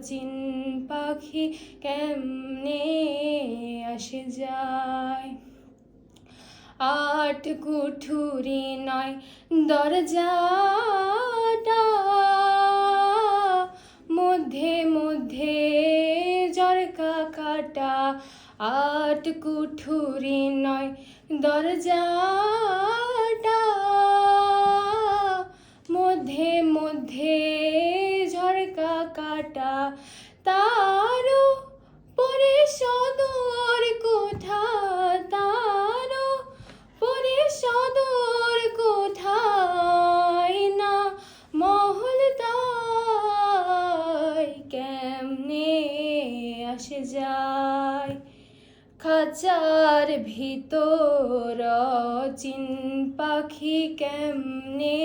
চিন পাখি কেমনে আসে যায়। আট কুঠুরি নয় দরজাটা, মধ্যে মধ্যে ঝরকা কাটা। আট কুঠুরি নয় দরজাটা, মধ্যে মধ্যে ঝরকা কাটা। তারও পরে সদর কোঠা, তারও পরে সদর কোঠায় না মহল তাই কেমনে আসে যায়। খাঁচার ভিতর চিন পাখি কেমনে